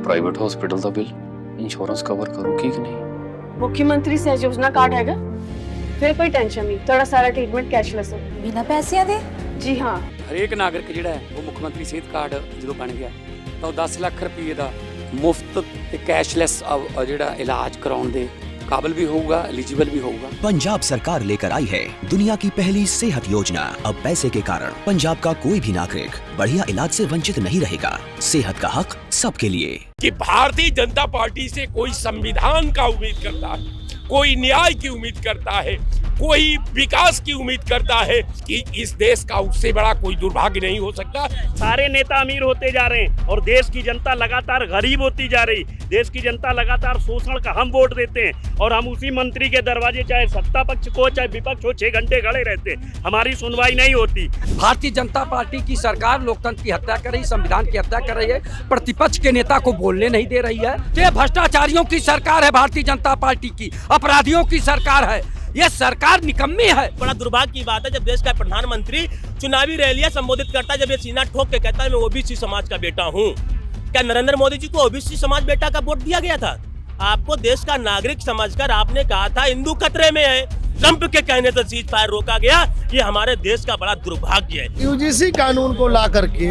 Private hospital ਦਾ bill insurance cover करूगी कि नहीं? मुख्यमंत्री सहज योजना कार्ड हैगा, फिर कोई टेंशन नहीं, थोड़ा सारा ट्रीटमेंट कैशलेस है। बिना पैसिਆਂ ਦੇ? जी हाँ। ਹਰੇਕ ਨਾਗਰਿਕ ਜਿਹੜਾ ਹੈ ਉਹ ਮੁੱਖ ਮੰਤਰੀ ਸਿਹਤ ਕਾਰਡ ਜਦੋਂ ਬਣ ਗਿਆ ਤਾਂ ਉਹ 10 ਲੱਖ ਰੁਪਏ ਦਾ ਮੁਫਤ ਤੇ ਕੈਸ਼ਲੈਸ ਜਿਹੜਾ ਇਲਾਜ ਕਰਾਉਣ ਦੇ काबिल भी होगा, एलिजिबल भी होगा। पंजाब सरकार लेकर आई है दुनिया की पहली सेहत योजना। अब पैसे के कारण पंजाब का कोई भी नागरिक बढ़िया इलाज से वंचित नहीं रहेगा। सेहत का हक सबके लिए। कि भारतीय जनता पार्टी से कोई संविधान का उम्मीद करता है, कोई न्याय की उम्मीद करता है, कोई विकास की उम्मीद करता है, कि इस देश का उससे बड़ा कोई दुर्भाग्य नहीं हो सकता। सारे नेता अमीर होते जा रहे हैं और देश की जनता लगातार गरीब होती जा रही। देश की जनता लगातार शोषण का हम वोट देते हैं और हम उसी मंत्री के दरवाजे चाहे सत्ता पक्ष को चाहे विपक्ष हो 6 घंटे खड़े रहते हैं, हमारी सुनवाई नहीं होती। भारतीय जनता पार्टी की सरकार लोकतंत्र की हत्या कर रही, संविधान की हत्या कर रही है, प्रतिपक्ष के नेता को बोलने नहीं दे रही है। ये भ्रष्टाचारियों की सरकार है भारतीय जनता पार्टी की, अपराधियों की सरकार है, ये सरकार निकम्मी है। बड़ा दुर्भाग्य की बात है जब देश का प्रधानमंत्री चुनावी रैलियां संबोधित करता है, जब ये सीना ठोक के कहता है मैं ओबीसी समाज का बेटा हूँ। क्या नरेंद्र मोदी जी को ओबीसी समाज बेटा का वोट दिया गया था? आपको देश का नागरिक समझकर आपने कहा था हिंदू खतरे में है, ट्रंप के कहने से सीज फायर रोका गया। ये हमारे देश का बड़ा दुर्भाग्य है। यूजीसी कानून को ला करके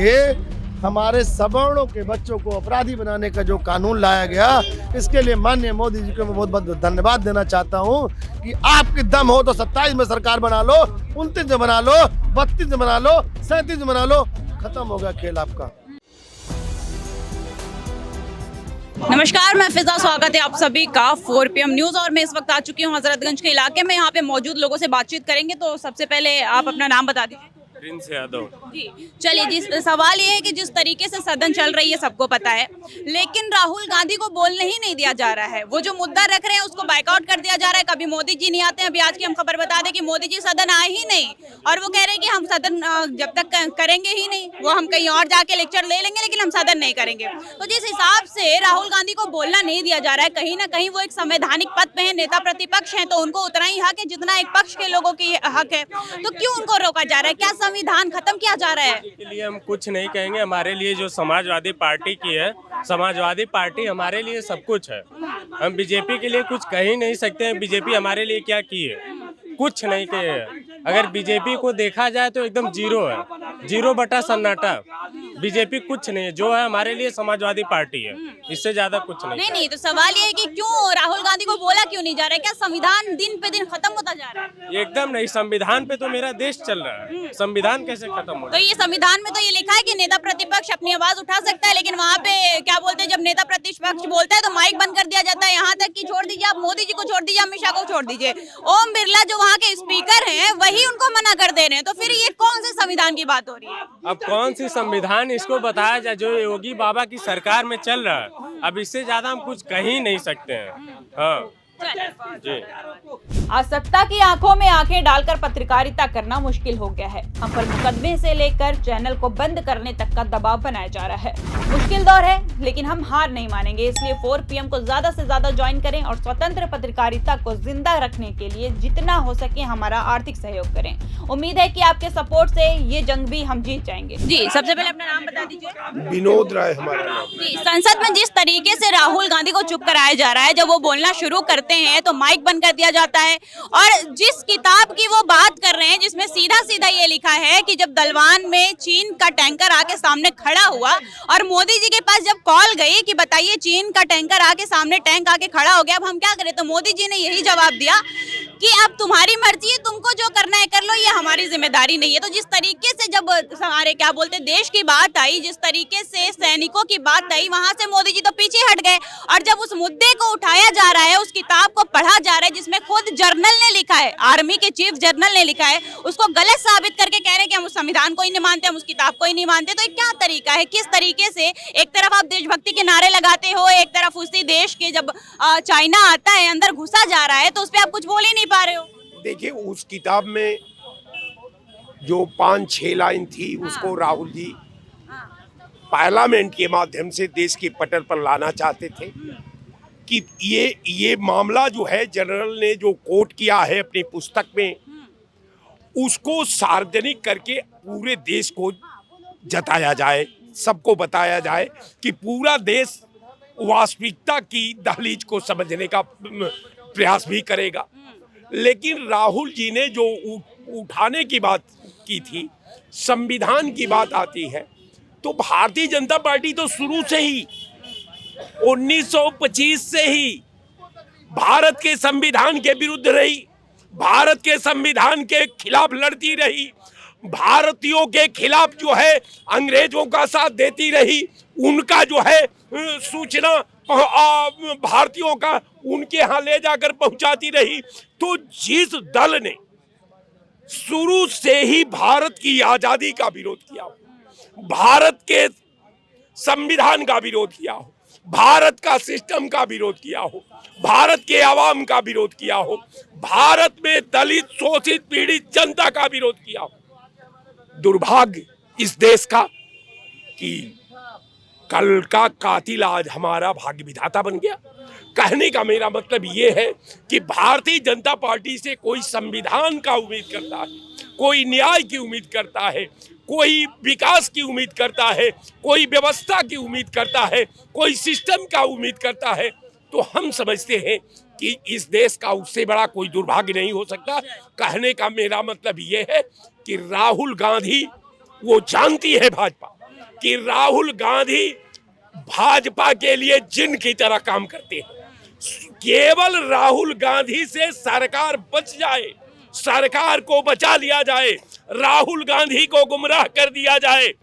हमारे सवर्णों के बच्चों को अपराधी बनाने का जो कानून लाया गया, इसके लिए माननीय मोदी जी को मैं बहुत बहुत धन्यवाद देना चाहता हूँ कि आपके दम हो तो 27 में सरकार बना लो, 29 में बना लो, 32 में बना लो, 37 में बना लो, खत्म हो गया खेल आपका। नमस्कार, मैं फिजा, स्वागत है आप सभी का 4 PM न्यूज। और मैं इस वक्त आ चुकी हूँ हजरतगंज के इलाके में। यहाँ पे मौजूद लोगों से बातचीत करेंगे। तो सबसे पहले आप अपना नाम बता दीजिए। प्रिंस यादव जी चलिए, जिस सवाल ये है कि जिस तरीके से सदन चल रही है सबको पता है, लेकिन राहुल गांधी को बोलने ही नहीं दिया जा रहा है। वो जो मुद्दा रख रहे हैं उसको बाइकआउट कर दिया जा रहा है। कभी मोदी जी नहीं आते हैं। अभी आज की हम खबर बता दें कि मोदी जी सदन आए ही नहीं, और वो कह रहे हैं कि हम सदन जब तक करेंगे ही नहीं, वो हम कहीं और जाके लेक्चर ले लेंगे लेकिन हम सदन नहीं करेंगे। तो जिस हिसाब से राहुल गांधी को बोलना नहीं दिया जा रहा है, कहीं ना कहीं वो एक संवैधानिक पद पे है, नेता प्रतिपक्ष है, तो उनको उतना ही हक है जितना एक पक्ष के लोगों की हक है। तो क्यों उनको रोका जा रहा है? क्या संविधान खत्म किया जा रहा है? के लिए हम कुछ नहीं कहेंगे। हमारे लिए जो समाजवादी पार्टी की है, समाजवादी पार्टी हमारे लिए सब कुछ है। हम बीजेपी के लिए कुछ कह ही नहीं सकते हैं। बीजेपी हमारे लिए क्या की है? कुछ नहीं किए है। अगर बीजेपी को देखा जाए तो एकदम जीरो है, 0 बटा सन्नाटा। बीजेपी कुछ नहीं है, जो है हमारे लिए समाजवादी पार्टी है, इससे ज्यादा कुछ नहीं। नहीं, तो सवाल ये है कि क्यों राहुल गांधी को बोला क्यों नहीं जा रहा है? क्या संविधान दिन पे दिन खत्म होता जा रहा है? एकदम नहीं, संविधान पे तो मेरा देश चल रहा है, संविधान कैसे खत्म हो? तो ये संविधान में तो ये लिखा है कि नेता प्रतिपक्ष अपनी आवाज उठा सकता है, लेकिन वहाँ पे क्या बोलते हैं, जब नेता प्रतिपक्ष बोलता है तो माइक बंद कर दिया जाता है। यहाँ तक कि छोड़ दीजिए आप मोदी जी को, छोड़ दीजिए अमित शाह को, छोड़ दीजिए ओम बिरला जो वहाँ के स्पीकर हैं वही उनको मना कर दे रहे हैं। तो फिर ये कौन से संविधान की बात हो रही है? अब कौन सी संविधान, इसको बताया जाए जो योगी बाबा की सरकार में चल रहा है। अब इससे ज्यादा हम कुछ कह ही नहीं सकते हैं। हाँ जी। आज सत्ता की आंखों में आंखें डालकर पत्रकारिता करना मुश्किल हो गया है। हम पर मुकदमे से लेकर चैनल को बंद करने तक का दबाव बनाया जा रहा है। मुश्किल दौर है, लेकिन हम हार नहीं मानेंगे। इसलिए 4 PM को ज्यादा से ज्यादा ज्वाइन करें और स्वतंत्र पत्रकारिता को जिंदा रखने के लिए जितना हो सके हमारा आर्थिक सहयोग करें। उम्मीद है कि आपके सपोर्ट से ये जंग भी हम जीत जाएंगे। जी, सबसे पहले अपना नाम बता दीजिए। विनोद राय हमारा नाम। जी, संसद में जिस तरीके से राहुल गांधी को चुप कराया जा रहा है, जब वो बोलना शुरू करते हैं तो माइक बंद कर दिया जाता है। और जिस किताब की वो बात कर रहे हैं जिसमें सीधा सीधा ये लिखा है कि जब दलवान में चीन का टैंकर आके सामने खड़ा हुआ और मोदी जी के पास जब कॉल गई कि बताइए चीन का टैंकर आके सामने टैंक आके खड़ा हो गया, अब हम क्या करें, तो मोदी जी ने यही जवाब दिया कि अब तुम्हारी मर्जी है, तुमको जो करना है कर लो, ये हमारी जिम्मेदारी नहीं है। तो जिस तरीके से जब हमारे क्या बोलते देश की बात आई, जिस तरीके से सैनिकों की बात आई, वहां से मोदी जी तो पीछे हट गए। और जब उस मुद्दे को उठाया जा रहा है, उस किताब को पढ़ा जा रहा है जिसमें खुद जर्नल ने लिखा है, आर्मी के चीफ जर्नल ने लिखा है, उसको गलत साबित करके कह रहे हैं कि हम उस संविधान को ही नहीं मानते, हम उस किताब को ही नहीं मानते। तो ये क्या तरीका है? किस तरीके से एक तरफ आप देशभक्ति के नारे लगाते हो, एक तरफ उसी देश के जब चाइना आता है अंदर घुसा जा रहा है तो उस पर आप कुछ बोल ही नहीं पा रहे हो। देखिए, उस किताब में जो 5-6 लाइन थी उसको राहुल जी पार्लियामेंट के माध्यम से देश के पटल पर लाना चाहते थे कि ये मामला जो है जनरल ने जो कोट किया है अपनी पुस्तक में, उसको सार्वजनिक करके पूरे देश को जताया जाए, सबको बताया जाए कि पूरा देश वास्तविकता की दहलीज को समझने का प्रयास भी करेगा। लेकिन राहुल जी ने जो उठाने की बात की थी, संविधान की बात आती है, तो भारतीय जनता पार्टी तो शुरू से ही 1925 से ही भारत के संविधान के विरुद्ध रही, भारत के संविधान के खिलाफ लड़ती रही, भारतीयों के खिलाफ जो है अंग्रेजों का साथ देती रही, उनका जो है सूचना भारतीयों का उनके यहाँ ले जाकर पहुंचाती रही। तो जिस दल ने शुरू से ही भारत की आजादी का विरोध किया हो, भारत के संविधान का विरोध किया हो, भारत का सिस्टम का विरोध किया हो, भारत के आवाम का विरोध किया हो, भारत में दलित शोषित पीड़ित जनता का विरोध किया हो, दुर्भाग्य इस देश का कि कल का कातिल आज हमारा भाग्य विधाता बन गया। कहने का मेरा मतलब ये है कि भारतीय जनता पार्टी से कोई संविधान का उम्मीद करता है, कोई न्याय की उम्मीद करता है, कोई विकास की उम्मीद करता है, कोई व्यवस्था की उम्मीद करता है, कोई सिस्टम का उम्मीद करता है, तो हम समझते हैं कि इस देश का उससे बड़ा कोई दुर्भाग्य नहीं हो सकता। कहने का मेरा मतलब ये है कि राहुल गांधी, वो जानती है भाजपा कि राहुल गांधी भाजपा के लिए जिन की तरह काम करते हैं। केवल राहुल गांधी से सरकार बच जाए, सरकार को बचा लिया जाए, राहुल गांधी को गुमराह कर दिया जाए,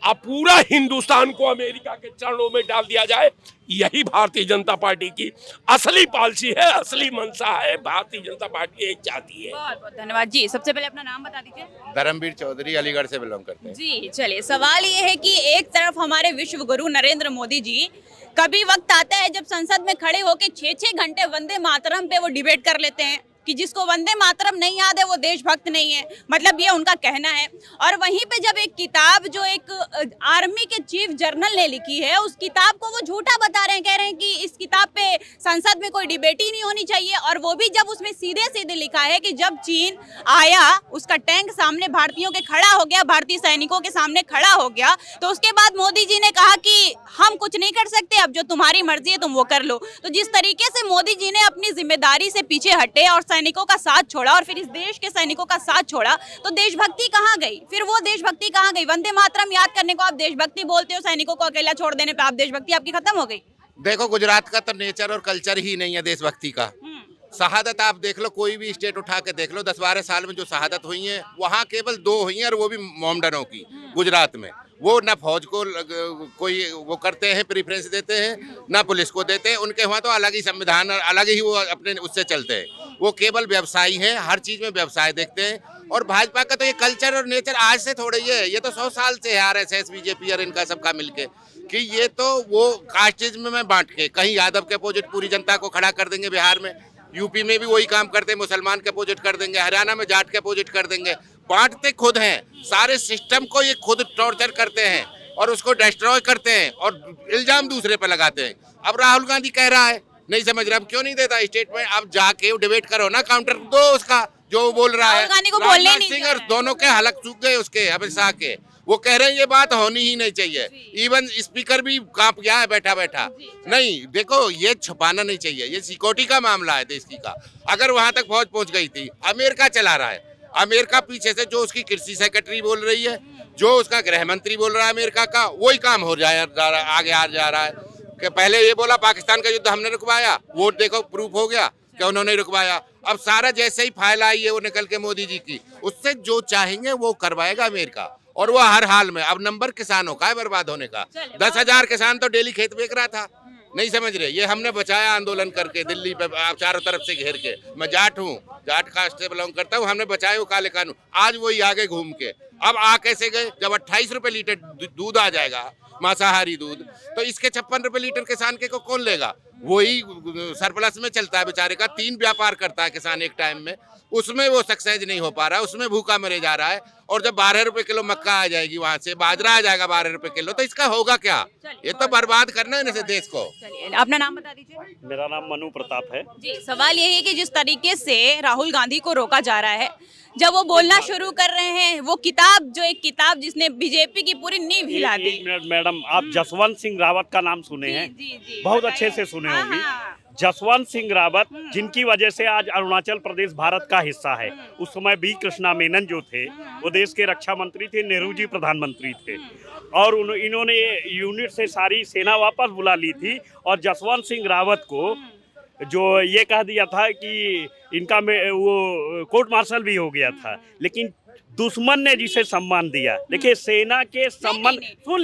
अब पूरा हिंदुस्तान को अमेरिका के चरणों में डाल दिया जाए, यही भारतीय जनता पार्टी की असली पॉलिसी है, असली मंशा है। भारतीय जनता पार्टी यही चाहती है। बहुत बहुत धन्यवाद जी। सबसे पहले अपना नाम बता दीजिए। धर्मवीर चौधरी, अलीगढ़ से बिलोंग करते हैं। जी चलिए, सवाल ये है कि एक तरफ हमारे विश्व गुरु नरेंद्र मोदी जी, कभी वक्त आता है जब संसद में खड़े होकर 6-6 घंटे वंदे मातरम पे वो डिबेट कर लेते हैं कि जिसको वंदे मातरम नहीं याद है वो देशभक्त नहीं है, मतलब ये उनका कहना है। और वहीं पे जब एक किताब जो एक आर्मी के चीफ जनरल ने लिखी है, उस किताब को वो झूठा बता रहे हैं, कह रहे हैं कि इस किताब पे संसद में कोई डिबेट ही नहीं होनी चाहिए। और वो भी जब उसमें सीधे सीधे लिखा है कि जब चीन आया, उसका टैंक सामने भारतीयों के खड़ा हो गया, भारतीय सैनिकों के सामने खड़ा हो गया, तो उसके बाद मोदी जी ने कहा कि हम कुछ नहीं कर सकते, अब जो तुम्हारी मर्जी है तुम वो कर लो। तो जिस तरीके से मोदी जी ने अपनी जिम्मेदारी से पीछे हटे और सैनिकों का साथ छोड़ा और फिर इस देश के सैनिकों का साथ छोड़ा, तो देशभक्ति कहाँ गई? फिर वो देशभक्ति कहाँ गई? वंदे मातरम याद करने को आप देशभक्ति बोलते हो, सैनिकों को अकेला छोड़ देने पे आप देशभक्ति आपकी खत्म हो गई। देखो, गुजरात का तो नेचर और कल्चर ही नहीं है देशभक्ति का। शहादत आप देख लो, कोई भी स्टेट उठा के देख लो, 10-12 साल में जो शहादत हुई है, वहाँ केवल 2 हुई हैं, और वो भी मोमडनों की। गुजरात में वो ना फौज को कोई वो करते हैं, प्रेफरेंस देते हैं, ना पुलिस को देते हैं। उनके वहाँ तो अलग ही संविधान और अलग ही वो अपने उससे चलते हैं। वो केवल व्यवसायी हैं, हर चीज में व्यवसाय देखते हैं। और भाजपा का तो ये कल्चर और नेचर आज से थोड़ा ही है, ये तो 100 साल से है, आरएसएस, बीजेपी और इनका सबका मिलके, कि ये तो वो कास्टिज्म में बांट के कहीं यादव के अपोजिट पूरी जनता को खड़ा कर देंगे, बिहार में, यूपी में भी वही काम करते हैं, मुसलमान के अपोजिट कर देंगे, हरियाणा में जाट के अपोजिट कर देंगे। बांटते खुद हैं, सारे सिस्टम को ये खुद टॉर्चर करते हैं और उसको डिस्ट्रॉय करते हैं और इल्जाम दूसरे पे लगाते हैं। अब राहुल गांधी कह रहा है, नहीं समझ रहा, अब क्यों नहीं देता स्टेटमेंट? अब जाके डिबेट करो ना, काउंटर दो उसका जो बोल रहा है। राजनाथ सिंह और दोनों के हलक सूख गए उसके, अमित शाह के। वो कह रहे हैं ये बात होनी ही नहीं चाहिए। इवन स्पीकर भी कांप गया है बैठा बैठा। नहीं, देखो, ये छुपाना नहीं चाहिए, ये सिक्योरिटी का मामला है देश की का। अगर वहां तक फौज पहुंच गई थी, अमेरिका चला रहा है, अमेरिका पीछे से जो उसकी कृषि सेक्रेटरी बोल रही है, जो उसका गृह मंत्री बोल रहा है अमेरिका का, वही काम हो आगे आ जा रहा है। कि पहले ये बोला पाकिस्तान का युद्ध हमने रुकवाया, वोट देखो प्रूफ हो गया कि उन्होंने रुकवाया। अब सारा जैसे ही फाइल आई है वो निकल के मोदी जी की, उससे जो चाहेंगे वो करवाएगा अमेरिका, और वो हर हाल में। अब नंबर किसानों का है बर्बाद होने का। 10,000 किसान तो डेली खेत बेच रहा था, नहीं समझ रहे। ये हमने बचाया आंदोलन करके, दिल्ली पे चारों तरफ से घेर के। मैं जाट हूँ, जाट कास्ट से बिलोंग करता हूँ, हमने बचाए वो काले कानून। आज वही आगे घूम के अब आ कैसे गए? जब 28 रुपए लीटर दूध आ जाएगा, मांसाहारी दूध, तो इसके 56 रुपए लीटर किसान के को कौन लेगा? वही सरप्लस में चलता है बेचारे का। 3 व्यापार करता है किसान एक टाइम में, उसमें वो सक्सेस नहीं हो पा रहा है, उसमें भूखा मरे जा रहा है। और जब 12 रुपए किलो मक्का आ जाएगी, वहां से बाजरा आ जाएगा 12 रुपए किलो, तो इसका होगा क्या? ये तो बर्बाद करना है इनसे देश को। चलिए, अपना नाम बता दीजिए। मेरा नाम मनु प्रताप है जी, सवाल ये है कि जिस तरीके से राहुल गांधी को रोका जा रहा है, जब वो बोलना शुरू कर रहे हैं, वो किताब जो एक किताब जिसने बीजेपी की पूरी नींव हिला दी। एक मिनट मैडम, आप जसवंत सिंह रावत का नाम सुने हैं? जी, बहुत बताइए। अच्छे से सुने हाँ, होंगे। हाँ। जसवंत सिंह रावत, जिनकी वजह से आज अरुणाचल प्रदेश भारत का हिस्सा है। उस समय बी कृष्णा मेनन जो थे, वो देश के रक्षा मंत्री थे, नेहरू जी प्रधानमंत्री थे, और इन्होंने यूनिट से सारी सेना वापस बुला ली थी। और जसवंत सिंह रावत को जो ये कह दिया था कि इनका वो कोर्ट मार्शल भी हो गया था, लेकिन दुश्मन ने जिसे सम्मान दिया। देखिए, सेना के संबंध, सुन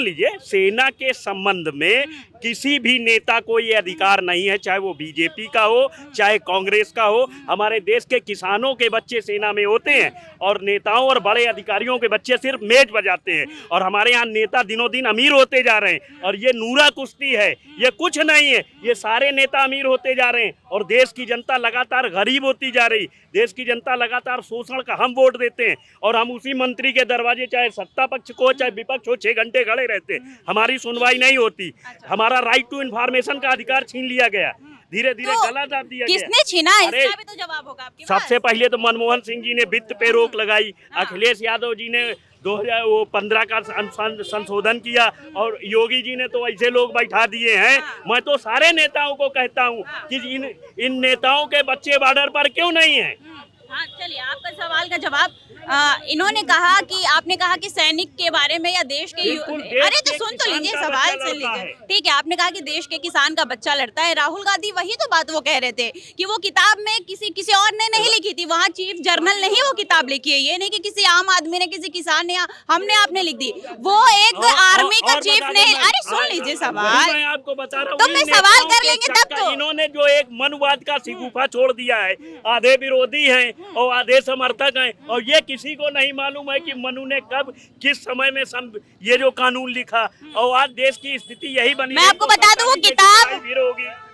लीजिए, सेना के संबंध में किसी भी नेता को ये अधिकार नहीं है, चाहे वो बीजेपी का हो, चाहे कांग्रेस का हो। हमारे देश के किसानों के बच्चे सेना में होते हैं, और नेताओं और बड़े अधिकारियों के बच्चे सिर्फ मेज बजाते हैं। और हमारे यहाँ नेता दिनों दिन अमीर होते जा रहे हैं, और ये नूरा कुश्ती है, ये कुछ नहीं है। ये सारे नेता अमीर होते जा रहे हैं, और देश की जनता लगातार गरीब होती जा रही। देश की जनता लगातार शोषण का हम वोट देते हैं, और हम उसी मंत्री के दरवाजे, चाहे सत्ता पक्ष को चाहे विपक्ष हो, 6 घंटे खड़े रहते हैं। हमारी सुनवाई नहीं होती। हमारा राइट टू इन्फॉर्मेशन का अधिकार छीन लिया गया, धीरे धीरे गला दाब दिया गया। किसने छीना है, इसका भी तो जवाब होगा आपके पास। सबसे पहले तो मनमोहन सिंह जी ने वित्त पे रोक लगाई, अखिलेश यादव जी ने 2015 का संशोधन किया, और योगी जी ने तो ऐसे लोग बैठा दिए हैं। मैं तो सारे नेताओं को कहता हूं कि इन नेताओं के बच्चे बॉर्डर पर क्यों नहीं हैं? हाँ, चलिए, आपका सवाल का जवाब। इन्होंने कहा कि आपने कहा कि सैनिक के बारे में या देश के अरे तो सुन तो लीजिए, सवाल सुन लीजिए। ठीक है, आपने कहा कि देश के किसान का बच्चा लड़ता है। राहुल गांधी वही तो बात वो कह रहे थे कि वो किताब में किसी और ने नहीं लिखी थी, वहाँ चीफ जर्नल ने ही वो किताब लिखी है। ये नहीं कि किसी आम आदमी ने, किसी किसान ने, हमने आपने लिख दी। वो एक आर्मी का चीफ ने। अरे सुन लीजिए सवाल, मैं आपको बता रहा हूँ, तो मैं सवाल कर लेंगे तब तो। इन्होंने जो एक मनुवाद का शिगुफा छोड़ दिया है, आधे विरोधी हैं और आधे समर्थक हैं, और ये किसी को नहीं मालूम है कि मनु ने कब किस समय में ये जो कानून लिखा, और आज देश की स्थिति यही बनी। मैं आपको बता दूं, वो किताब,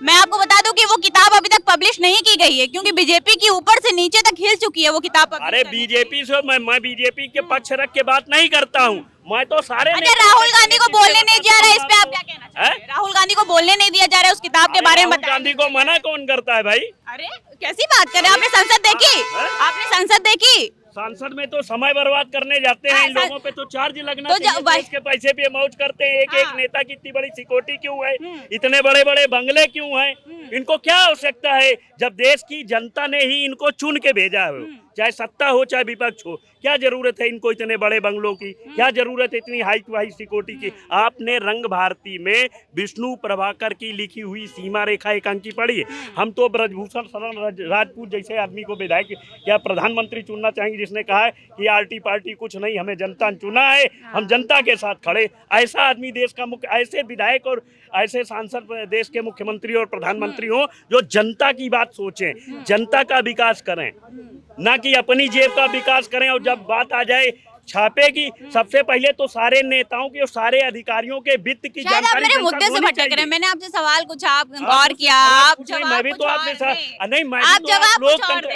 मैं आपको बता दूं कि वो किताब अभी तक पब्लिश नहीं की गई है, क्योंकि बीजेपी की ऊपर से नीचे तक हिल चुकी है वो किताब। अरे बीजेपी से मैं बीजेपी के पक्ष रख के बात नहीं करता हूँ, मैं तो सारे। अच्छा, राहुल गांधी को बोलने नहीं दिया रहा है, इस पे आप क्या कहना चाहते हैं? राहुल गांधी को बोलने नहीं दिया जा रहा है उस किताब के बारे में। राहुल गांधी को मना कौन करता है भाई? अरे कैसी बात कर रहे हैं? आपने संसद देखी? आपने संसद देखी? संसद में तो समय बर्बाद करने जाते हैं, इन लोगों पे तो चार्ज लगना चाहिए। देश के पैसे पे मौज करते हैं। एक नेता की इतनी बड़ी सिक्योरिटी क्यों है? इतने बड़े बड़े बंगले क्यों हैं? इनको क्या आवश्यकता है, जब देश की जनता ने ही इनको चुन के भेजा है? चाहे सत्ता हो चाहे विपक्ष हो, क्या जरूरत है इनको इतने बड़े बंगलों की? क्या जरूरत है इतनी हाई सिक्योरिटी की? आपने रंग भारती में विष्णु प्रभाकर की लिखी हुई सीमा रेखा एकांकी पढ़ी है? हम तो ब्रजभूषण शरण राजपूत जैसे आदमी को विधायक या प्रधानमंत्री चुनना चाहेंगे, जिसने कहा है कि आरटी पार्टी कुछ नहीं, हमें जनता ने चुना है, हम जनता के साथ खड़े। ऐसा आदमी देश का मुख्य, ऐसे विधायक और ऐसे सांसद देश के मुख्यमंत्री और प्रधानमंत्री हो जो जनता की बात सोचें, जनता का विकास करें, ना कि अपनी जेब का विकास करें। और जब बात आ जाए छापे की, सबसे पहले तो सारे नेताओं के और सारे अधिकारियों के वित्त की जानकारी मेरे मुद्दे से भटक रहे हैं। मैंने आपसे सवाल कुछ आप गौर किया, आप जवाब मैं भी तो आपके साथ नहीं, मैं आप जवाब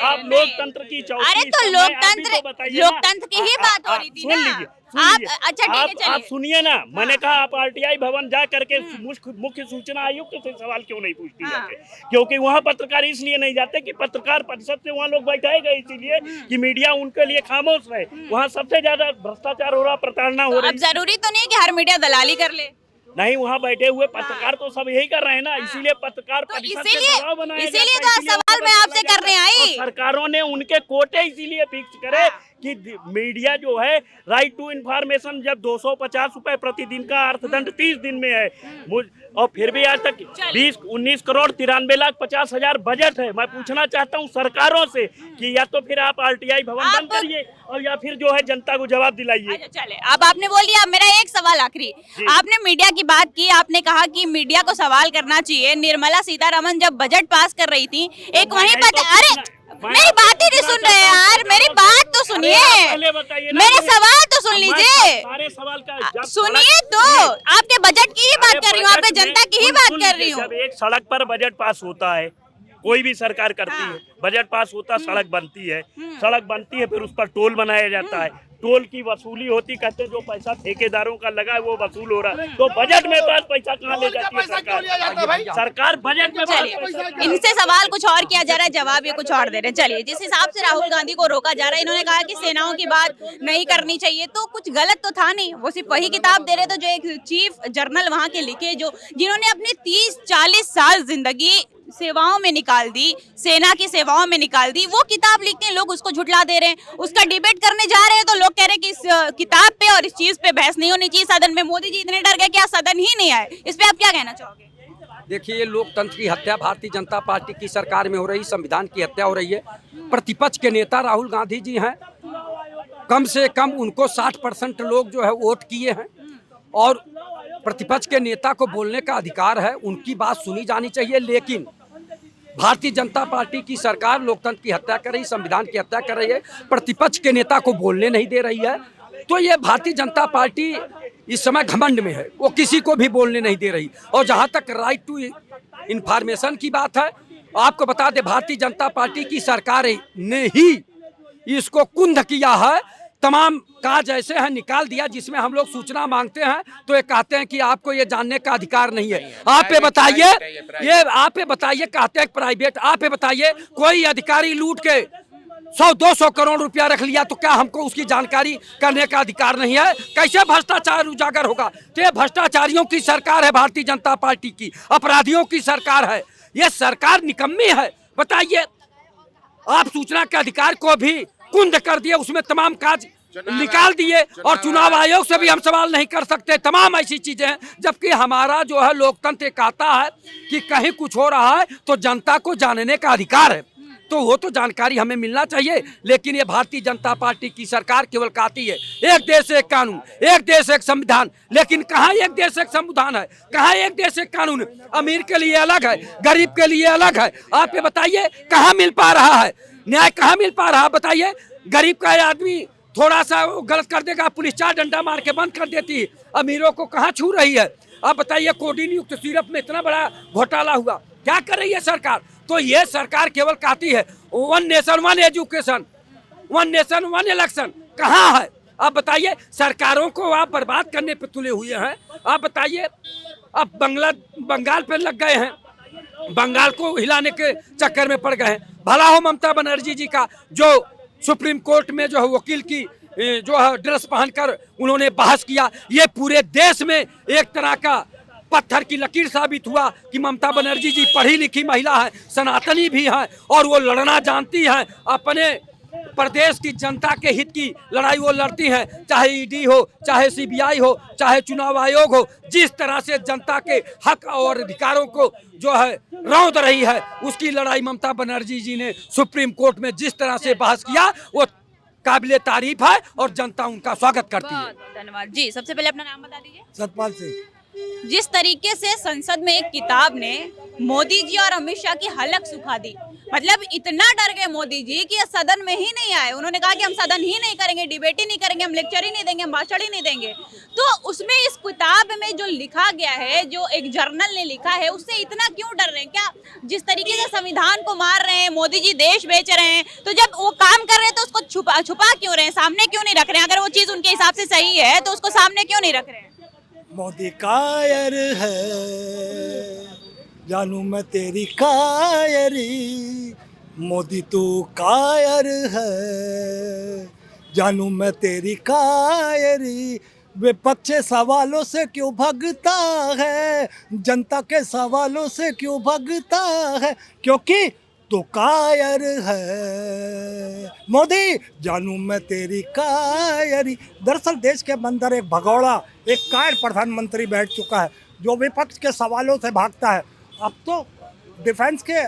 आप लोकतंत्र की चौथी। अरे तो लोकतंत्र की ही बात हो रही थी ना। आप अच्छा ठीक है, चलिए आप सुनिए ना। मैंने कहा आप आरटीआई भवन जा करके मुख्य सूचना आयुक्त से सवाल क्यों नहीं पूछती जाते? क्योंकि वहाँ पत्रकार इसलिए नहीं जाते कि पत्रकार परिषद से वहाँ लोग बैठाए गए इसीलिए कि मीडिया उनके लिए खामोश रहे। वहाँ सबसे ज्यादा भ्रष्टाचार हो रहा, प्रताड़ना हो रही। अब जरूरी तो नहीं कि हर मीडिया दलाली कर ले। नहीं, वहाँ बैठे हुए पत्रकार तो सब यही कर रहे हैं ना, इसीलिए पत्रकार तो इसीलिए तो सवाल मैं आपसे करने आई। सरकारों ने उनके कोटे इसीलिए फिक्स करे कि मीडिया जो है राइट टू इन्फॉर्मेशन, जब 250 रुपए प्रतिदिन का अर्थदंड 30 दिन में है, और फिर भी आज तक 19 करोड़ 93,50,000 बजट है। मैं पूछना चाहता हूँ सरकारों से कि या तो फिर आप आरटीआई भवन बंद करिए, और या फिर जो है जनता को जवाब दिलाइए। अच्छा चले, अब आपने बोल दिया। मेरा एक सवाल आखिरी, आपने मीडिया की बात की, आपने कहा कि मीडिया को सवाल करना चाहिए। निर्मला सीतारमण जब बजट पास कर रही थी, एक वहीं पर, अरे मेरी बात ही नहीं सुन रहे यार, मेरी बात तो सुनिए, पहले बताइए ना, मेरे सवाल तो सुन लीजिए, सारे सवाल का जब सुनिए तो। आपके बजट की ही बात कर रही हूँ, आपके जनता की ही बात कर रही हूँ। जब एक सड़क पर बजट पास होता है, कोई भी सरकार करती है, बजट पास होता, सड़क बनती है, सड़क बनती है, फिर उस पर टोल बनाया जाता है, टोल की वसूली होती, कहते जो पैसा ठेकेदारों का लगा है वो वसूल हो रहा है, तो बजट में पास पैसा कहाँ ले जाती है सरकार? सरकार बजट में चलिए, इनसे सवाल कुछ और किया जा रहा है, जवाब ये कुछ और दे रहे हैं। चलिए, जिस हिसाब से राहुल गांधी को रोका जा रहा है, इन्होंने कहा कि सेनाओं की बात नहीं करनी चाहिए, तो कुछ गलत तो था नहीं, वो सिर्फ वही किताब दे रहे थे जो एक चीफ जर्नल वहाँ के लिखे, जो जिन्होंने अपनी 30-40 साल जिंदगी सेवाओं में निकाल दी, सेना की सेवाओं में निकाल दी, वो किताब लिखते हैं, लोग उसको झुठला दे रहे हैं, उसका डिबेट करने जा रहे हैं तो लोग कह रहे हैं कि इस किताब पे और इस चीज पे बहस नहीं होनी चाहिए सदन में। मोदी जी इतने डर गए कि आज सदन ही नहीं आए, इस पे आप क्या कहना चाहोगे? देखिए, ये लोकतंत्र की हत्या भारतीय जनता पार्टी की सरकार में हो रही, संविधान की हत्या हो रही है। प्रतिपक्ष के नेता राहुल गांधी जी हैं, कम से कम उनको 60% लोग जो है वोट किए हैं, और प्रतिपक्ष के नेता को बोलने का अधिकार है, उनकी बात सुनी जानी चाहिए। लेकिन भारतीय जनता पार्टी की सरकार लोकतंत्र की हत्या कर रही, संविधान की हत्या कर रही है, प्रतिपक्ष के नेता को बोलने नहीं दे रही है। तो ये भारतीय जनता पार्टी इस समय घमंड में है, वो किसी को भी बोलने नहीं दे रही। और जहां तक राइट टू इंफॉर्मेशन की बात है, आपको बता दें, भारतीय जनता पार्टी की सरकार ने ही इसको कुंद किया है, तमाम काज ऐसे हैं निकाल दिया जिसमें हम लोग सूचना मांगते हैं तो ये कहते हैं कि आपको ये जानने का अधिकार नहीं है। आप ये बताइए, आप ये बताइए, कहते हैं प्राइवेट, आप ये बताइए, कोई अधिकारी लूट के 100-200 करोड़ रुपया रख लिया तो क्या हमको उसकी जानकारी करने का अधिकार नहीं है? कैसे भ्रष्टाचार उजागर होगा? तो ये भ्रष्टाचारियों की सरकार है भारतीय जनता पार्टी की, अपराधियों की सरकार है, ये सरकार निकम्मी है। बताइए, आप सूचना के अधिकार को भी कुंद कर दिए, उसमें तमाम काज निकाल दिए, और चुनाव आयोग से भी हम सवाल नहीं कर सकते। तमाम ऐसी चीजें हैं, जबकि हमारा जो है लोकतंत्र कहता है कि कहीं कुछ हो रहा है तो जनता को जानने का अधिकार है, तो वो तो जानकारी हमें मिलना चाहिए। लेकिन ये भारतीय जनता पार्टी की सरकार केवल कहती है एक देश एक कानून, एक देश एक संविधान, लेकिन कहाँ एक देश एक संविधान है, कहाँ एक देश एक कानून है? अमीर के लिए अलग है, गरीब के लिए अलग है। आप ये बताइए, कहाँ मिल पा रहा है न्याय, कहाँ मिल पा रहा है? बताइए, गरीब का आदमी थोड़ा सा गलत कर देगा, पुलिस 4 डंडा मार के बंद कर देती है, अमीरों को कहाँ छू रही है? आप बताइए, कोडिन युक्त सिरप में इतना बड़ा घोटाला हुआ, क्या कर रही है सरकार? तो ये सरकार केवल कहती है 1 नेशन 1 एजुकेशन, 1 नेशन 1 इलेक्शन, कहाँ है? आप बताइए, सरकारों को आप बर्बाद करने पे तुले हुए हैं। आप बताइए, अब बंगाल पे लग गए हैं, बंगाल को हिलाने के चक्कर में पड़ गए हैं। भला हो ममता बनर्जी जी का, जो सुप्रीम कोर्ट में जो है वकील की जो है ड्रेस पहनकर उन्होंने बहस किया, ये पूरे देश में एक तरह का पत्थर की लकीर साबित हुआ कि ममता बनर्जी जी पढ़ी लिखी महिला है, सनातनी भी हैं, और वो लड़ना जानती हैं, अपने प्रदेश की जनता के हित की लड़ाई वो लड़ती हैं, चाहे ईडी हो, चाहे सीबीआई हो, चाहे चुनाव आयोग हो। जिस तरह से जनता के हक और अधिकारों को जो है रौंद रही है, उसकी लड़ाई ममता बनर्जी जी ने सुप्रीम कोर्ट में जिस तरह से बहस किया, वो काबिले तारीफ है और जनता उनका स्वागत करती है। धन्यवाद जी। सबसे पहले अपना नाम बता दीजिए। सतपाल सिंह। जिस तरीके से संसद में एक किताब ने मोदी जी और अमित शाह की हलक सुखा दी, मतलब इतना डर गए मोदी जी कि सदन में ही नहीं आए। उन्होंने कहा कि हम सदन ही नहीं करेंगे, डिबेट ही नहीं करेंगे, हम लेक्चर ही नहीं देंगे, हम भाषण ही नहीं देंगे। तो उसमें इस किताब में जो लिखा गया है, जो एक जर्नल ने लिखा है, उससे इतना क्यों डर रहे हैं? क्या जिस तरीके से संविधान को मार रहे हैं, मोदी जी देश बेच रहे हैं, तो जब वो काम कर रहे हैं तो उसको छुपा क्यों रहे हैं, सामने क्यों नहीं रख रहे हैं? अगर वो चीज उनके हिसाब से सही है तो उसको सामने क्यों नहीं रख रहे हैं? मोदी कायर है, जानू मैं तेरी कायरी, मोदी तू कायर है, जानू मैं तेरी कायरी। विपक्ष सवालों से क्यों भगता है, जनता के सवालों से क्यों भगता है, क्योंकि तो कायर है मोदी, जानू मैं तेरी कायरी। दरअसल देश के अंदर एक भगोड़ा, एक कायर प्रधानमंत्री बैठ चुका है जो विपक्ष के सवालों से भागता है। अब तो डिफेंस के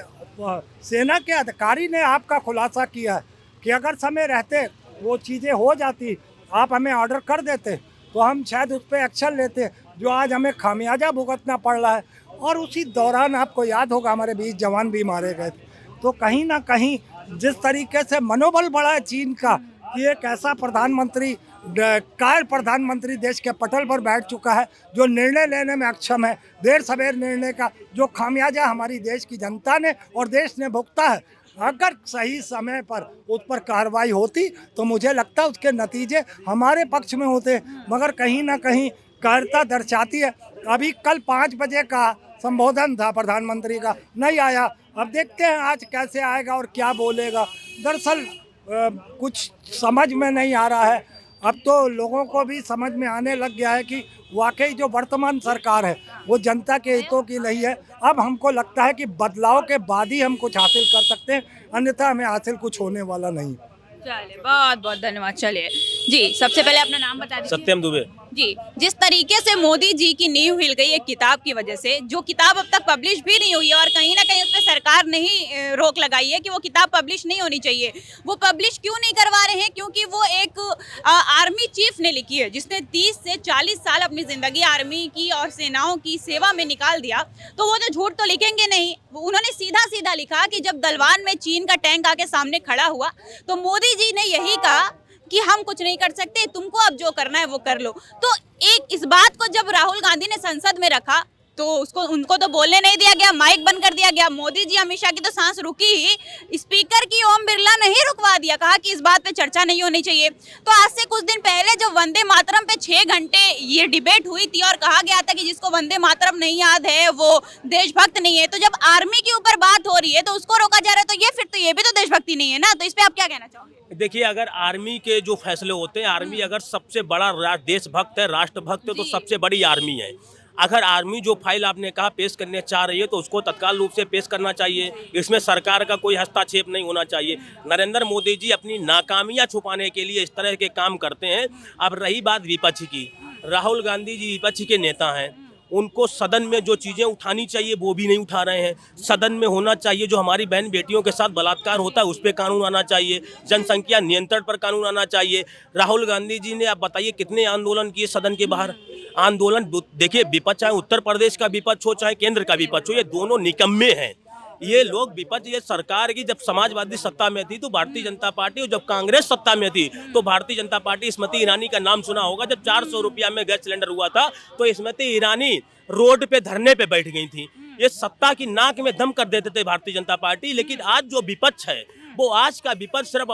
सेना के अधिकारी ने आपका खुलासा किया है कि अगर समय रहते वो चीज़ें हो जाती, आप हमें ऑर्डर कर देते तो हम शायद उस पर एक्शन लेते, जो आज हमें खामियाजा भुगतना पड़ रहा है। और उसी दौरान आपको याद होगा हमारे 20 जवान भी मारे गए थे। तो कहीं ना कहीं जिस तरीके से मनोबल बढ़ा है चीन का कि एक ऐसा प्रधानमंत्री कायर प्रधानमंत्री देश के पटल पर बैठ चुका है जो निर्णय लेने में अक्षम है, देर सवेर निर्णय का जो खामियाजा हमारी देश की जनता ने और देश ने भुगता है, अगर सही समय पर उस पर कार्रवाई होती तो मुझे लगता है उसके नतीजे हमारे पक्ष में होते, मगर कहीं ना कहीं कायरता दर्शाती है। अभी कल 5 बजे का संबोधन था प्रधानमंत्री का, नहीं आया। अब देखते हैं आज कैसे आएगा और क्या बोलेगा। दरअसल कुछ समझ में नहीं आ रहा है। अब तो लोगों को भी समझ में आने लग गया है कि वाकई जो वर्तमान सरकार है वो जनता के हितों की नहीं है। अब हमको लगता है कि बदलाव के बाद ही हम कुछ हासिल कर सकते हैं, अन्यथा हमें हासिल कुछ होने वाला नहीं। चलिए, बहुत बहुत धन्यवाद। चलिए जी, सबसे पहले अपना नाम बता दीजिए। सत्यम दुबे। जी, जिस तरीके से मोदी जी की नींव हिल गई एक किताब की वजह से, जो किताब अब तक पब्लिश भी नहीं हुई है और कहीं ना कहीं उस पर सरकार ने ही रोक लगाई है कि वो किताब पब्लिश नहीं होनी चाहिए। वो पब्लिश क्यों नहीं करवा रहे हैं? क्योंकि वो एक आर्मी चीफ ने लिखी है जिसने 30 से 40 साल अपनी ज़िंदगी आर्मी की और सेनाओं की सेवा में निकाल दिया, तो वो तो झूठ तो लिखेंगे नहीं। उन्होंने सीधा सीधा लिखा कि जब गलवान में चीन का टैंक आके सामने खड़ा हुआ तो मोदी जी ने यही कहा कि हम कुछ नहीं कर सकते, तुमको अब जो करना है वो कर लो। तो एक इस बात को जब राहुल गांधी ने संसद में रखा तो उनको तो बोलने नहीं दिया गया, माइक बंद कर दिया गया। मोदी जी अमित शाह की तो सांस रुकी ही, स्पीकर की ओम बिरला ने ही रुकवा दिया, कहा कि इस बात पे चर्चा नहीं होनी चाहिए। तो आज से कुछ दिन पहले जब वंदे मातरम पे 6 घंटे ये डिबेट हुई थी और कहा गया था कि जिसको वंदे मातरम नहीं याद है वो देशभक्त नहीं है, तो जब आर्मी के ऊपर बात हो रही है तो उसको रोका जा रहा है, तो ये फिर तो ये भी तो देशभक्ति नहीं है ना। तो इस पे आप क्या कहना चाहोगे? देखिए, अगर आर्मी के जो फैसले होते हैं, आर्मी अगर सबसे बड़ा देशभक्त है, राष्ट्रभक्त है, तो सबसे बड़ी आर्मी है। अगर आर्मी जो फाइल आपने कहा पेश करने चाह रही है तो उसको तत्काल रूप से पेश करना चाहिए। इसमें सरकार का कोई हस्तक्षेप नहीं होना चाहिए। नरेंद्र मोदी जी अपनी नाकामियां छुपाने के लिए इस तरह के काम करते हैं। अब रही बात विपक्ष की, राहुल गांधी जी विपक्ष के नेता हैं, उनको सदन में जो चीज़ें उठानी चाहिए वो भी नहीं उठा रहे हैं। सदन में होना चाहिए जो हमारी बहन बेटियों के साथ बलात्कार होता है उस पर कानून आना चाहिए, जनसंख्या नियंत्रण पर कानून आना चाहिए। राहुल गांधी जी ने आप बताइए कितने आंदोलन किए सदन के बाहर। आंदोलन देखिए, विपक्ष चाहे उत्तर प्रदेश का विपक्ष हो चाहे केंद्र का विपक्ष हो, ये दोनों निकम्मे हैं। ये लोग विपक्ष, ये सरकार की जब समाजवादी सत्ता में थी तो भारतीय जनता पार्टी, और जब कांग्रेस सत्ता में थी तो भारतीय जनता पार्टी, स्मृति ईरानी का नाम सुना होगा। जब 400 रुपया में गैस सिलेंडर हुआ था तो स्मृति ईरानी रोड पे धरने पे बैठ गई थी। ये सत्ता की नाक में दम कर देते थे भारतीय जनता पार्टी। लेकिन आज जो विपक्ष है वो आज का विपक्ष सिर्फ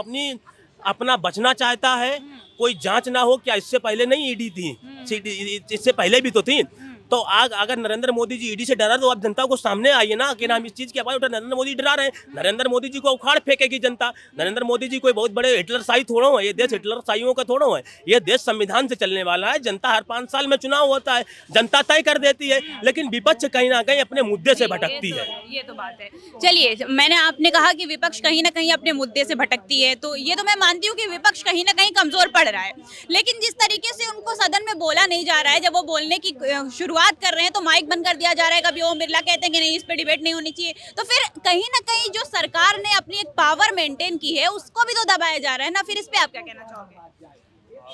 अपना बचना चाहता है। कोई जांच ना हो, क्या इससे पहले नहीं ईडी थी? इससे पहले भी तो थी। तो अगर नरेंद्र मोदी जी ईडी से डरा तो आप जनता को सामने आइए ना कि हम इस चीज़ की आवाज़ उठा। नरेंद्र मोदी डरा रहे हैं, नरेंद्र मोदी जी को उखाड़ फेंकेगी जनता। नरेंद्र मोदी जी कोई बहुत बड़े हिटलरशाही थोड़ा है, ये देश हिटलरशाहियों का थोड़ा है। ये देश संविधान से चलने वाला है। जनता हर 5 साल में चुनाव होता है, जनता तय कर देती है। लेकिन विपक्ष कहीं ना कहीं अपने मुद्दे से भटकती है। ये तो बात है। चलिए, आपने कहा कि विपक्ष कहीं ना कहीं अपने मुद्दे से भटकती है, तो ये तो मैं मानती हूँ कि विपक्ष कहीं ना कहीं कमजोर पड़ रहा है। लेकिन जिस तरीके से उनको सदन में बोला नहीं जा रहा है, जब वो बोलने की शुरुआत कर रहे हैं तो माइक बंद कर दिया जा रहा है। कभी ओम बिरला कहते हैं कि नहीं, इस पे डिबेट नहीं होनी चाहिए। तो फिर कहीं ना कहीं जो सरकार ने अपनी एक पावर मेंटेन की है उसको भी तो दबाया जा रहा है ना। फिर इस पे आप क्या कहना चाहोगे?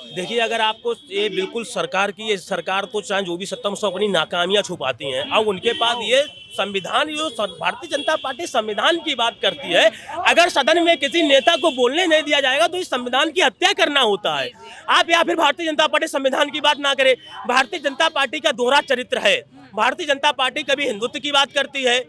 देखिए, अगर आपको ये बिल्कुल सरकार की, ये सरकार तो चाहे जो भी सत्ता में अपनी नाकामियां छुपाती हैं। अब उनके पास ये संविधान, जो भारतीय जनता पार्टी संविधान की बात करती है, अगर सदन में किसी नेता को बोलने नहीं दिया जाएगा तो इस संविधान की हत्या करना होता है। आप या फिर भारतीय जनता पार्टी संविधान की बात ना करे। भारतीय जनता पार्टी का दोहरा चरित्र है। भारतीय जनता पार्टी कभी हिंदुत्व की बात करती है,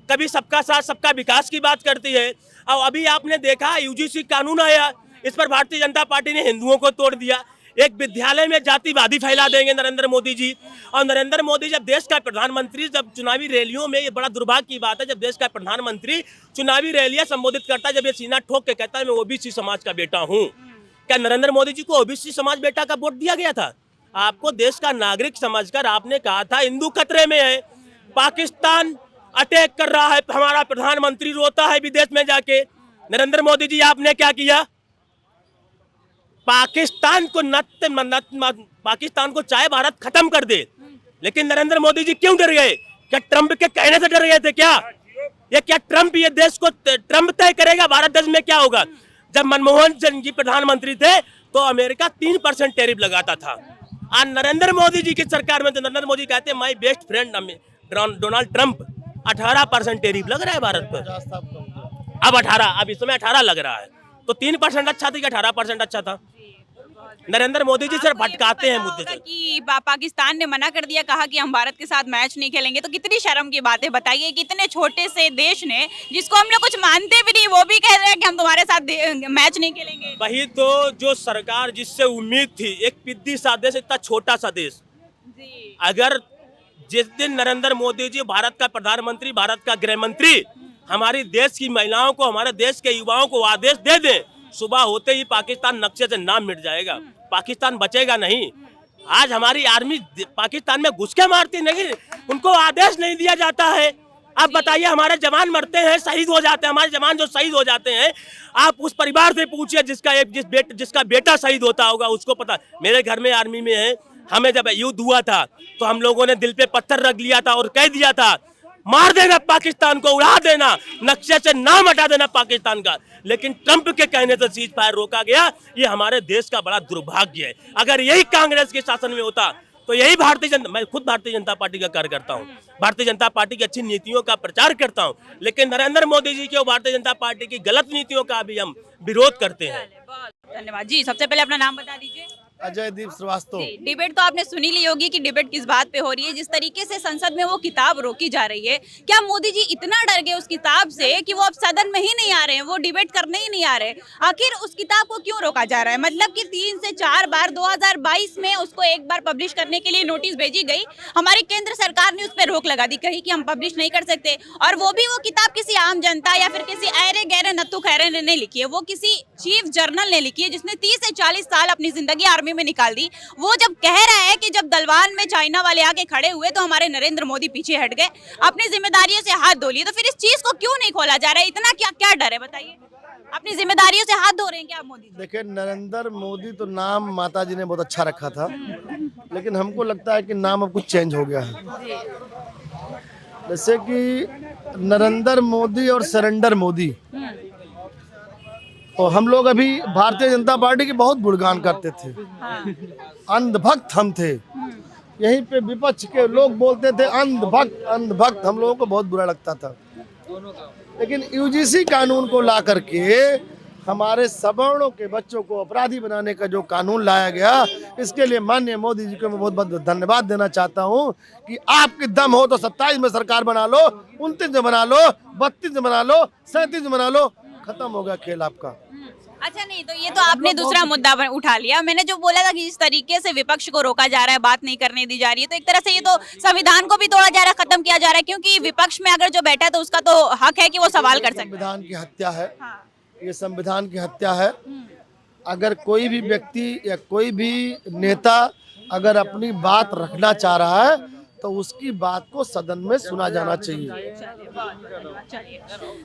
कभी सबका साथ सबका विकास की बात करती है। और अभी आपने देखा यूजीसी कानून आया, इस पर भारतीय जनता पार्टी ने हिंदुओं को तोड़ दिया। एक विद्यालय में जातिवादी फैला देंगे नरेंद्र मोदी जी। और नरेंद्र मोदी जब देश का प्रधानमंत्री, जब चुनावी रैलियों में, ये बड़ा दुर्भाग्य की बात है, जब देश का प्रधानमंत्री चुनावी रैलियां संबोधित करता है, जब ये सीना ठोक के कहता है मैं ओबीसी समाज का बेटा हूँ। क्या नरेंद्र मोदी जी को ओबीसी समाज बेटा का वोट दिया गया था? आपको देश का नागरिक समझकर आपने कहा था हिंदू खतरे में है, पाकिस्तान अटैक कर रहा है, हमारा प्रधानमंत्री रोता है विदेश में जाके। नरेंद्र मोदी जी आपने क्या किया? पाकिस्तान को चाहे भारत खत्म कर दे, लेकिन नरेंद्र मोदी जी क्यों डर गए? क्या ट्रंप के कहने से डर गए थे क्या? ये क्या ट्रंप, ये देश को ट्रंप तय करेगा भारत देश में क्या होगा? जब मनमोहन सिंह जी प्रधानमंत्री थे तो अमेरिका 3% टैरिफ लगाता था। आज नरेंद्र मोदी जी की सरकार में तो नरेंद्र मोदी कहते हैं my best friend Donald Trump, 18% tariff लग रहा है भारत पर। अब 18, अब इस समय 18 लग रहा है, तो 3% अच्छा था कि 18% अच्छा था? नरेंद्र मोदी जी सिर्फ भटकाते हैं मुद्दे से। कि पाकिस्तान ने मना कर दिया, कहा कि हम भारत के साथ मैच नहीं खेलेंगे, तो कितनी शर्म की बात है बताइए कि इतने छोटे से देश ने, जिसको हम लोग कुछ मानते भी नहीं, वो भी कह रहे हैं कि हम तुम्हारे साथ मैच नहीं खेलेंगे। वही तो जो सरकार जिससे उम्मीद थी, एक पिद्दी सा देश, इतना छोटा सा देश, अगर जिस दिन नरेंद्र मोदी जी भारत का प्रधानमंत्री, भारत का गृह मंत्री, हमारी देश की महिलाओं को, हमारे देश के युवाओं को आदेश दे दें, सुबह होते ही पाकिस्तान नक्शे से नाम मिट जाएगा, पाकिस्तान बचेगा नहीं। आज हमारी आर्मी पाकिस्तान में घुस के मारती नहीं, उनको आदेश नहीं दिया जाता है। आप बताइए, हमारे जवान मरते हैं, शहीद हो जाते हैं, हमारे जवान जो शहीद हो जाते हैं, आप उस परिवार से पूछिए जिसका बेटा शहीद होता होगा, उसको पता। मेरे घर में आर्मी में है, हमें जब युद्ध हुआ था तो हम लोगों ने दिल पे पत्थर रख लिया था और कह दिया था, मार देना पाकिस्तान को, उड़ा देना, नक्शे से नाम हटा देना पाकिस्तान का। लेकिन ट्रंप के कहने से सीज फायर रोका गया। ये हमारे देश का बड़ा दुर्भाग्य है। अगर यही कांग्रेस के शासन में होता तो यही मैं खुद भारतीय जनता पार्टी का कार्यकर्ता हूँ, भारतीय जनता पार्टी की अच्छी नीतियों का प्रचार करता हूँ, लेकिन नरेंद्र मोदी जी की और भारतीय जनता पार्टी की गलत नीतियों का भी हम विरोध करते हैं। धन्यवाद जी। सबसे पहले अपना नाम बता दीजिए। अजयदीप श्रीवास्तव। डिबेट तो आपने सुनी ली होगी कि डिबेट किस बात पे हो रही है। जिस तरीके से संसद में वो किताब रोकी जा रही है, क्या मोदी जी इतना डर गए उस किताब से कि वो अब सदन में ही नहीं आ रहे हैं, वो डिबेट करने ही नहीं आ रहे? आखिर उस किताब को क्यों रोका जा रहा है? मतलब कि 3 से 4 बार 2022 में उसको एक बार पब्लिश करने के लिए नोटिस भेजी गई, हमारी केंद्र सरकार ने उस पर रोक लगा दी, कही कि हम पब्लिश नहीं कर सकते। और वो भी वो किताब किसी आम जनता या फिर किसी ऐरे गहरे नत्थु खैरे ने नहीं लिखी है, वो किसी चीफ जर्नल ने लिखी है जिसने 30 से 40 साल अपनी जिंदगी आर्मी में निकाल दी। वो जब कह रहा है कि जब गलवान में चाइना वाले आके खड़े हुए तो हमारे नरेंद्र मोदी पीछे हट गए, अपनी जिम्मेदारियों से हाथ धो लिए, तो फिर इस चीज को क्यों नहीं खोला जा रहा है? इतना क्या डर है बताइए? अपनी जिम्मेदारियों से हाथ धो रहे हैं क्या मोदी? देखिए, नरेंद्र मोदी तो नाम माता जी ने बहुत अच्छा रखा था, लेकिन हमको लगता है कि नाम अब कुछ चेंज हो गया है। जैसे कि नरेंद्र मोदी और सरेंडर मोदी, तो हम लोग अभी भारतीय जनता पार्टी की बहुत गुणगान करते थे, अंधभक्त हम थे। यहीं पे विपक्ष के लोग बोलते थे अंधभक्त, हम लोगों को बहुत बुरा लगता था। लेकिन यूजीसी कानून को ला करके हमारे सवर्णों के बच्चों को अपराधी बनाने का जो कानून लाया गया, इसके लिए माननीय मोदी जी को मैं बहुत बहुत धन्यवाद देना चाहता हूं कि आपकी दम हो तो 27 में सरकार बना लो, 29 में बना लो, 32 में बना लो, 37 में बना लो, खत्म हो गया खेल आपका। अच्छा, नहीं तो ये तो आपने दूसरा मुद्दा उठा लिया। मैंने जो बोला था कि जिस तरीके से विपक्ष को रोका जा रहा है, बात नहीं करने दी जा रही है, तो एक तरह से ये तो संविधान को भी तोड़ा जा रहा है, खत्म किया जा रहा है, क्योंकि विपक्ष में अगर जो बैठा है तो उसका तो हक है कि वो सवाल कर सकता है। संविधान की हत्या है, ये संविधान की हत्या है। अगर कोई भी व्यक्ति या कोई भी नेता अगर अपनी बात रखना चाह रहा है तो उसकी बात को सदन में सुना जाना चाहिए।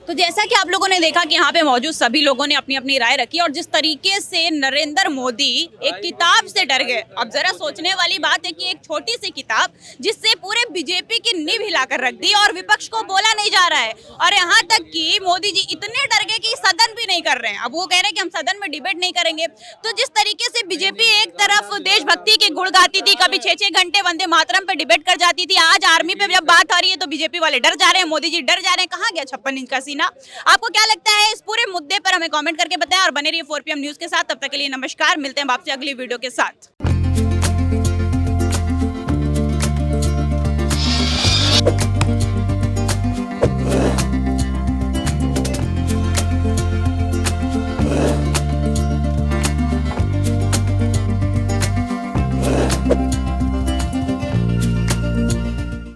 तो जैसा कि आप लोगों ने देखा कि यहाँ पे मौजूद सभी लोगों ने अपनी अपनी राय रखी, और जिस तरीके से नरेंद्र मोदी एक किताब से डर गए। अब जरा सोचने वाली बात है कि एक छोटी सी किताब जिससे पूरे बीजेपी की नींव हिलाकर रख दी और विपक्ष को बोला नहीं जा रहा है, और यहाँ तक कि मोदी जी इतने डर गए कि सदन भी नहीं कर रहे हैं। अब वो कह रहे हैं कि हम सदन में डिबेट नहीं करेंगे। तो जिस तरीके से बीजेपी एक तरफ देशभक्ति के गुण गाती थी, कभी 6-6 घंटे वंदे मातरम पे डिबेट कर जाती थी, आज आर्मी पे जब बात आ रही है तो बीजेपी वाले डर जा रहे हैं, मोदी जी डर जा रहे हैं। कहाँ गया 56 इंच का सीना? आपको क्या लगता है इस पूरे मुद्दे पर? हमें कमेंट करके बताएं और बने रहिए 4PM न्यूज के साथ। तब तक के लिए नमस्कार, मिलते हैं आपसे अगली वीडियो के साथ।